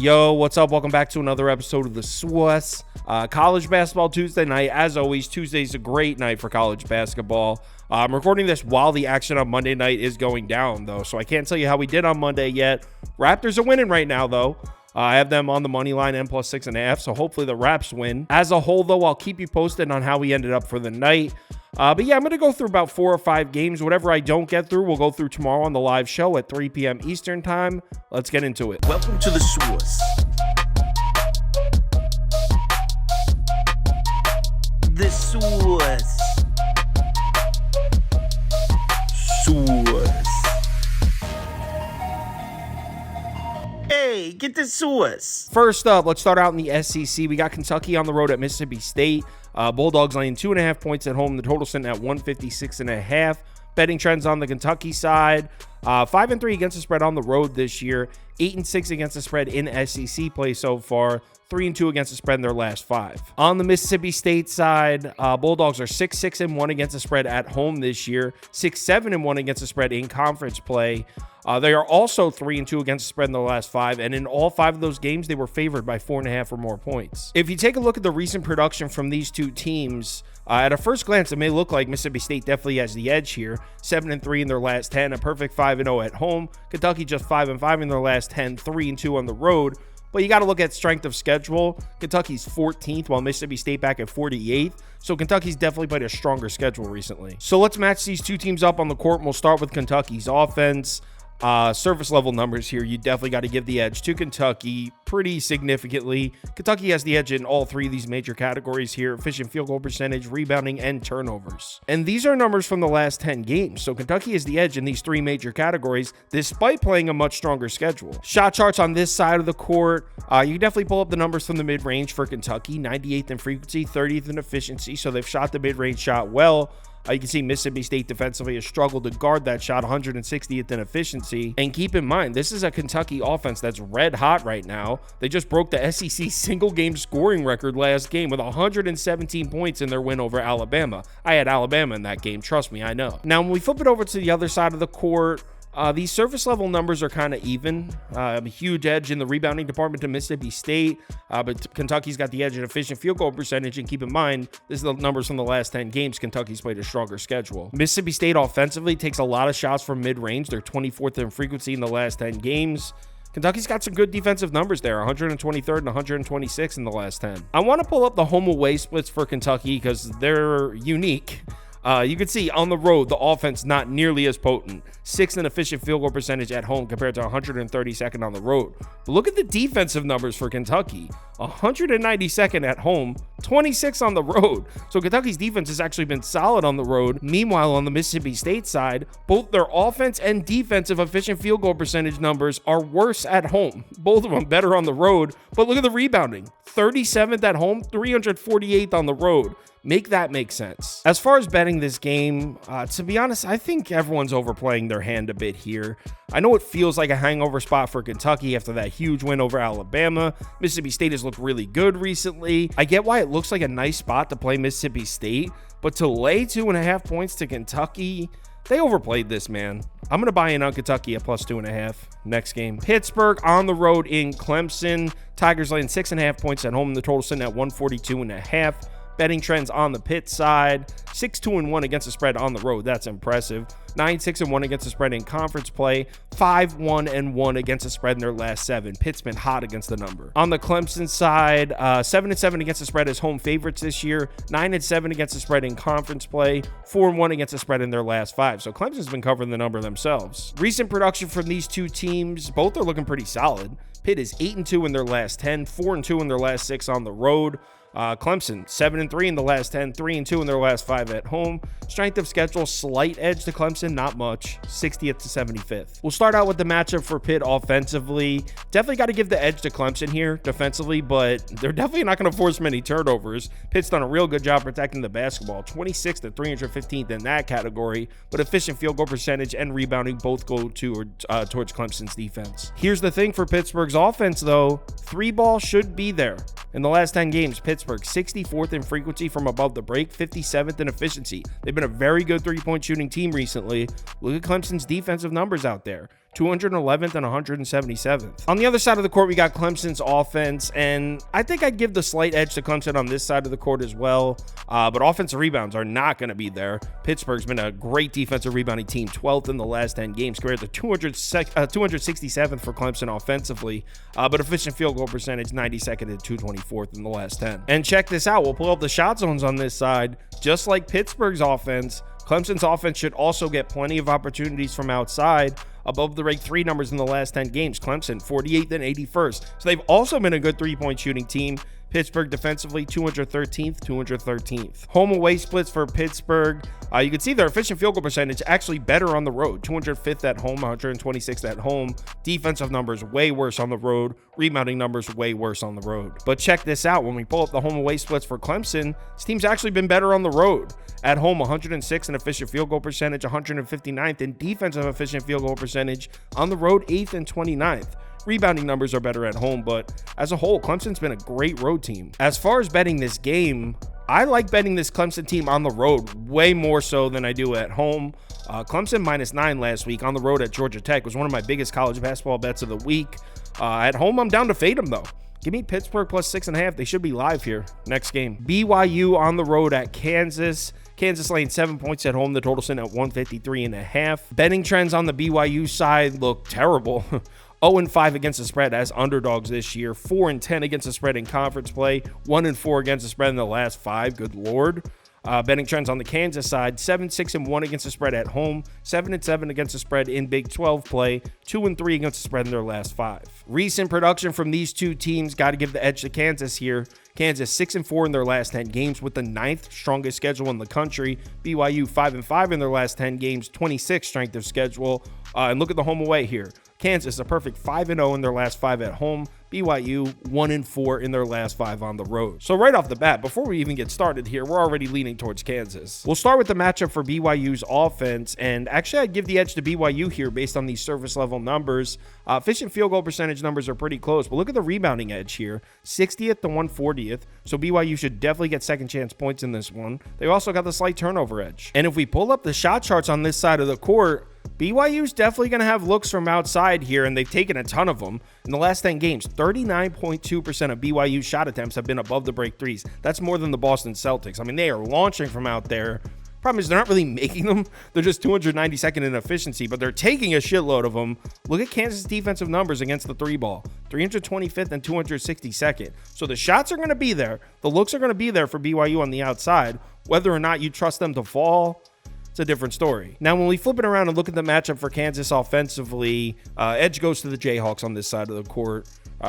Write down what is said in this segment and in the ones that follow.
Yo, what's up? Welcome back to another episode of the TUES. College basketball Tuesday night. As always, Tuesday's a great night for college basketball. I'm recording this while the action on Monday night is going down, though, so I can't tell you how we did on Monday yet. Raptors are winning right now, though. I have them on the money line, N plus 6.5, so hopefully the Raps win. As a whole, though, I'll keep you posted on how we ended up for the night. But yeah, I'm going to go through about 4 or 5 games. Whatever I don't get through, we'll go through tomorrow on the live show at 3 p.m. Eastern time. Let's get into it. Welcome to the TUES. The TUES. TUES. Hey, get the TUES. First up, let's start out in the SEC. We got Kentucky on the road at Mississippi State. Bulldogs laying 2.5 points at home. The total sitting at 156.5. Betting trends on the Kentucky side. 5-3 against the spread on the road this year. 8-6 against the spread in SEC play so far. 3-2 against the spread in their last 5. On the Mississippi State side, Bulldogs are 6-6-1 against the spread at home this year. 6-7-1 against the spread in conference play. They are also 3-2 against the spread in the last 5, and in all 5 of those games, they were favored by 4.5 or more points. If you take a look at the recent production from these two teams, at a first glance, it may look like Mississippi State definitely has the edge here. 7-3 in their last 10, a perfect 5-0 at home. Kentucky just 5-5 in their last 10, 3-2 on the road. But you got to look at strength of schedule. Kentucky's 14th, while Mississippi State back at 48th. So Kentucky's definitely played a stronger schedule recently. So let's match these two teams up on the court, and we'll start with Kentucky's offense. Surface level numbers here, you definitely got to give the edge to Kentucky pretty significantly. Kentucky has the edge in all 3 of these major categories here: efficient field goal percentage, rebounding, and turnovers. And these are numbers from the last 10 games. So Kentucky has the edge in these 3 major categories despite playing a much stronger schedule. Shot charts on this side of the court, you can definitely pull up the numbers from the mid-range for Kentucky. 98th in frequency, 30th in efficiency, so they've shot the mid-range shot well. You can see Mississippi State defensively has struggled to guard that shot, 160th in efficiency. And keep in mind, this is a Kentucky offense that's red hot right now. They just broke the SEC single game scoring record last game with 117 points in their win over Alabama. I had Alabama in that game, trust me, I know. Now, when we flip it over to the other side of the court, these surface level numbers are kind of even. A huge edge in the rebounding department to Mississippi State, but Kentucky's got the edge in efficient field goal percentage. And keep in mind, this is the numbers from the last 10 games. Kentucky's played a stronger schedule. Mississippi State offensively takes a lot of shots from mid-range. They're 24th in frequency in the last 10 games. Kentucky's got some good defensive numbers there, 123rd and 126th in the last 10. I want to pull up the home-away splits for Kentucky because they're unique. You can see on the road, the offense not nearly as potent. 6th in efficient field goal percentage at home compared to 132nd on the road. But look at the defensive numbers for Kentucky. 192nd at home, 26 on the road. So Kentucky's defense has actually been solid on the road. Meanwhile, on the Mississippi State side, both their offense and defensive efficient field goal percentage numbers are worse at home. Both of them better on the road. But look at the rebounding. 37th at home, 348th on the road. Make that make sense. As far as betting this game, to be honest, I think everyone's overplaying their hand a bit here. I know it feels like a hangover spot for Kentucky after that huge win over Alabama. Mississippi State has looked really good recently. I get why it looks like a nice spot to play Mississippi State, but to lay 2.5 points to Kentucky, they overplayed this, man. I'm going to buy in on Kentucky at plus 2.5. Next game, Pittsburgh on the road in Clemson. Tigers laying 6.5 points at home. The total sitting at 142.5. Betting trends on the Pitt side, 6-2-1 against the spread on the road. That's impressive. 9-6-1 against the spread in conference play. 5-1-1 against the spread in their last 7. Pitt's been hot against the number. On the Clemson side, 7-7 against the spread as home favorites this year. 9-7 against the spread in conference play. 4-1 against the spread in their last 5. So Clemson's been covering the number themselves. Recent production from these two teams, both are looking pretty solid. Pitt is 8-2 in their last 10, 4-2 in their last 6 on the road. Clemson 7-3 in the last 10, 3-2 in their last 5 at home. Strength of schedule, slight edge to Clemson, not much, 60th to 75th. We'll start out with the matchup for Pitt offensively. Definitely got to give the edge to Clemson here defensively, but they're definitely not going to force many turnovers. Pitt's done a real good job protecting the basketball, 26th to 315th in that category, but efficient field goal percentage and rebounding both go towards Clemson's defense. Here's the thing for Pittsburgh's offense, though. 3-ball should be there. In the last 10 games, Pittsburgh 64th in frequency from above the break, 57th in efficiency. They've been a very good three-point shooting team recently. Look at Clemson's defensive numbers out there. 211th and 177th. On the other side of the court, we got Clemson's offense, and I think I'd give the slight edge to Clemson on this side of the court as well, but offensive rebounds are not going to be there. Pittsburgh's been a great defensive rebounding team, 12th in the last 10 games, compared to 267th for Clemson offensively, but efficient field goal percentage, 92nd and 224th in the last 10. And check this out, we'll pull up the shot zones on this side. Just like Pittsburgh's offense, Clemson's offense should also get plenty of opportunities from outside. Above the ranked 3 numbers in the last 10 games, Clemson 48th and 81st. So they've also been a good 3-point shooting team. Pittsburgh defensively 213th, 213th. Home away splits for Pittsburgh. You can see their efficient field goal percentage actually better on the road. 205th at home, 126th at home. Defensive numbers way worse on the road. Rebounding numbers way worse on the road. But check this out. When we pull up the home away splits for Clemson, this team's actually been better on the road. At home, 106 in efficient field goal percentage, 159th in defensive efficient field goal percentage. On the road, 8th and 29th. Rebounding numbers are better at home, but as a whole, Clemson's been a great road team. As far as betting this game, I like betting this Clemson team on the road way more so than I do at home. Clemson -9 last week on the road at Georgia Tech was one of my biggest college basketball bets of the week. At home, I'm down to fade them though. Give me Pittsburgh plus 6.5. They should be live here. Next game. BYU on the road at Kansas. Kansas laying 7 points at home. The total sitting at 153.5. Betting trends on the BYU side look terrible. 0-5 against the spread as underdogs this year. 4-10 against the spread in conference play. 1-4 against the spread in the last 5. Good Lord. Betting trends on the Kansas side, 7-6-1 against the spread at home, 7-7 against the spread in Big 12 play, 2-3 against the spread in their last 5. Recent production from these two teams, got to give the edge to Kansas here. Kansas 6-4 in their last 10 games with the 9th strongest schedule in the country. BYU 5-5 in their last 10 games, 26th strength of schedule. And look at the home away here. Kansas a perfect 5-0 in their last 5 at home. BYU 1-4 in their last 5 on the road. So right off the bat, before we even get started here, we're already leaning towards Kansas. We'll start with the matchup for BYU's offense, and actually I'd give the edge to BYU here based on these surface level numbers. Efficient field goal percentage numbers are pretty close, but look at the rebounding edge here, 60th to 140th. So BYU should definitely get second chance points in this one. They also got the slight turnover edge. And if we pull up the shot charts on this side of the court, BYU's definitely going to have looks from outside here, and they've taken a ton of them. In the last 10 games, 39.2% of BYU shot attempts have been above the break threes. That's more than the Boston Celtics. I mean, they are launching from out there. Problem is, they're not really making them. They're just 292nd in efficiency, but they're taking a shitload of them. Look at Kansas' defensive numbers against the 3-ball. 325th and 262nd. So the shots are going to be there. The looks are going to be there for BYU on the outside. Whether or not you trust them to fall, it's a different story. Now, when we flip it around and look at the matchup for Kansas offensively, edge goes to the Jayhawks on this side of the court.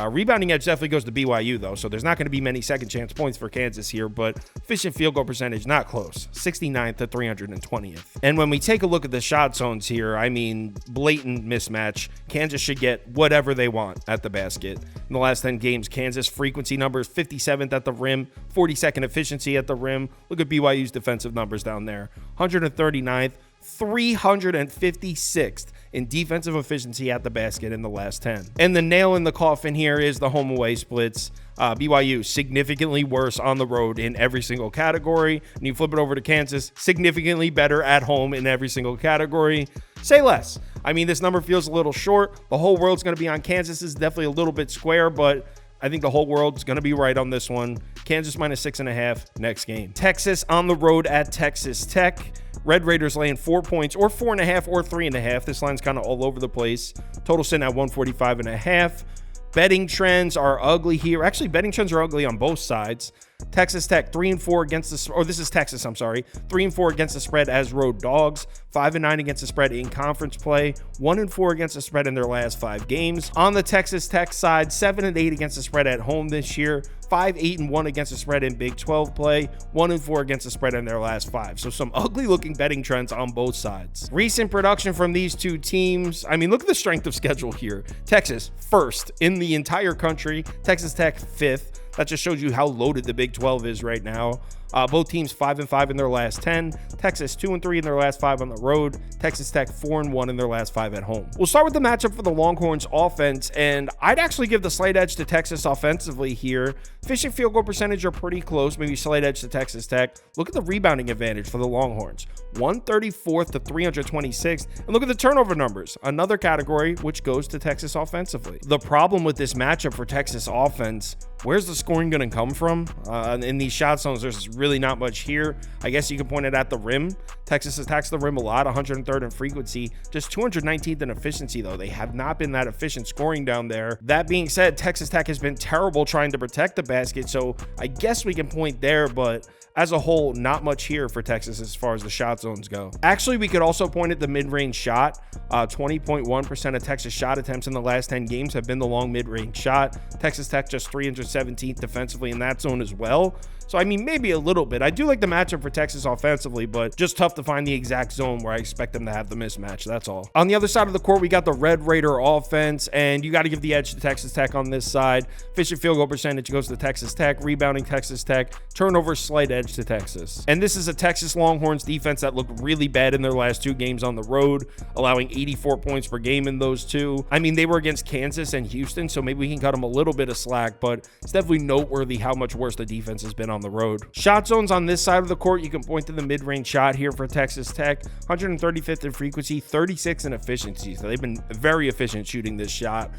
Rebounding edge definitely goes to BYU, though, so there's not going to be many second chance points for Kansas here, but efficient field goal percentage, not close, 69th to 320th. And when we take a look at the shot zones here, I mean, blatant mismatch. Kansas should get whatever they want at the basket. In the last 10 games, Kansas frequency numbers, 57th at the rim, 42nd efficiency at the rim. Look at BYU's defensive numbers down there, 139th, 356th in defensive efficiency at the basket in the last 10. And the nail in the coffin here is the home away splits. BYU significantly worse on the road in every single category. And you flip it over to Kansas, significantly better at home in every single category. Say less. I mean, this number feels a little short. The whole world's going to be on Kansas. Is definitely a little bit square, but I think the whole world's going to be right on this one. Kansas -6.5 next game. Texas on the road at Texas Tech. Red Raiders laying 4 points or 4.5 or 3.5. This line's kind of all over the place. Total sitting at 145.5. Betting trends are ugly here. Actually, betting trends are ugly on both sides. Texas Tech 3-4 against the, or this is Texas, I'm sorry, 3-4 against the spread as road dogs, 5-9 against the spread in conference play, 1-4 against the spread in their last 5 games. On the Texas Tech side, 7-8 against the spread at home this year, 5-8-1 against the spread in Big 12 play, 1-4 against the spread in their last 5. So some ugly looking betting trends on both sides. Recent production from these two teams. I mean, look at the strength of schedule here. Texas first in the entire country, Texas Tech 5th. That just shows you how loaded the Big 12 is right now. Both teams 5-5 in their last 10. Texas 2-3 in their last 5 on the road. Texas Tech 4-1 in their last 5 at home. We'll start with the matchup for the Longhorns offense, and I'd actually give the slight edge to Texas offensively here. Efficient field goal percentage are pretty close, maybe slight edge to Texas Tech. Look at the rebounding advantage for the Longhorns, 134th to 326th. And look at the turnover numbers, another category which goes to Texas offensively. The problem with this matchup for Texas offense, where's the scoring going to come from? In these shot zones, there's really not much here. I guess you can point it at the rim. Texas attacks the rim a lot, 103rd in frequency, just 219th in efficiency, though. They have not been that efficient scoring down there. That being said, Texas Tech has been terrible trying to protect the basket, so I guess we can point there, but as a whole, not much here for Texas as far as the shot zones go. Actually, we could also point at the mid-range shot. 20.1% of Texas shot attempts in the last 10 games have been the long mid-range shot. Texas Tech just 317th defensively in that zone as well. So, I mean, maybe a little bit. I do like the matchup for Texas offensively, but just tough to find the exact zone where I expect them to have the mismatch. That's all. On the other side of the court, we got the Red Raider offense, and you got to give the edge to Texas Tech on this side. Efficient field goal percentage goes to Texas Tech. Rebounding Texas Tech. Turnover slight edge to Texas. And this is a Texas Longhorns defense that looked really bad in their last 2 games on the road, allowing 84 points per game in those 2. I mean, they were against Kansas and Houston, so maybe we can cut them a little bit of slack, but it's definitely noteworthy how much worse the defense has been on the road. Shot zones on this side of the court, you can point to the mid-range shot here for Texas Tech. 135th in frequency, 36 in efficiency. So they've been very efficient shooting this shot.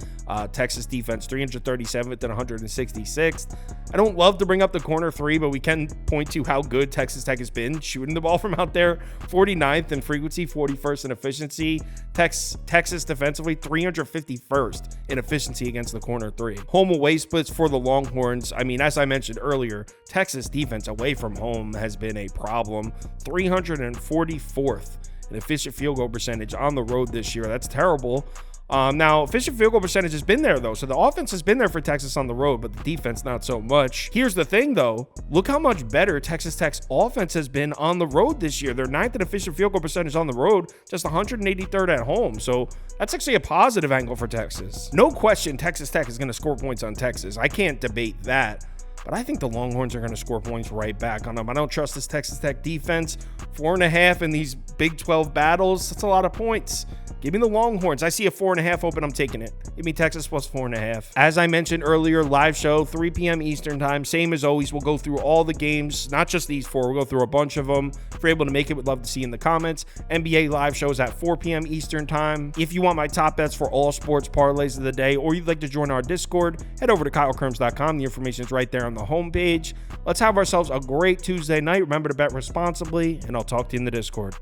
Texas defense 337th and 166th. I don't love to bring up the corner 3, but we can point to how good Texas Tech has been shooting the ball from out there. 49th in frequency, 41st in efficiency. Texas defensively 351st in efficiency against the corner 3. Home away splits for the Longhorns. I mean, as I mentioned earlier, Texas defense away from home has been a problem. 344th in efficient field goal percentage on the road this year. That's terrible. Now, efficient field goal percentage has been there, though. So the offense has been there for Texas on the road, but the defense not so much. Here's the thing, though. Look how much better Texas Tech's offense has been on the road this year. They're 9th in efficient field goal percentage on the road, just 183rd at home. So that's actually a positive angle for Texas. No question, Texas Tech is going to score points on Texas. I can't debate that. But I think the Longhorns are going to score points right back on them. I don't trust this Texas Tech defense. 4.5 in these Big 12 battles. That's a lot of points. Give me the Longhorns. I see a 4.5 open. I'm taking it. Give me Texas plus 4.5. As I mentioned earlier, live show, 3 p.m. Eastern time. Same as always. We'll go through all the games, not just these 4. We'll go through a bunch of them. If you're able to make it, we'd love to see you in the comments. NBA live shows at 4 p.m. Eastern time. If you want my top bets for all sports parlays of the day, or you'd like to join our Discord, head over to KyleKirms.com. The information is right there on the homepage. Let's have ourselves a great Tuesday night. Remember to bet responsibly, and I'll talk to you in the Discord.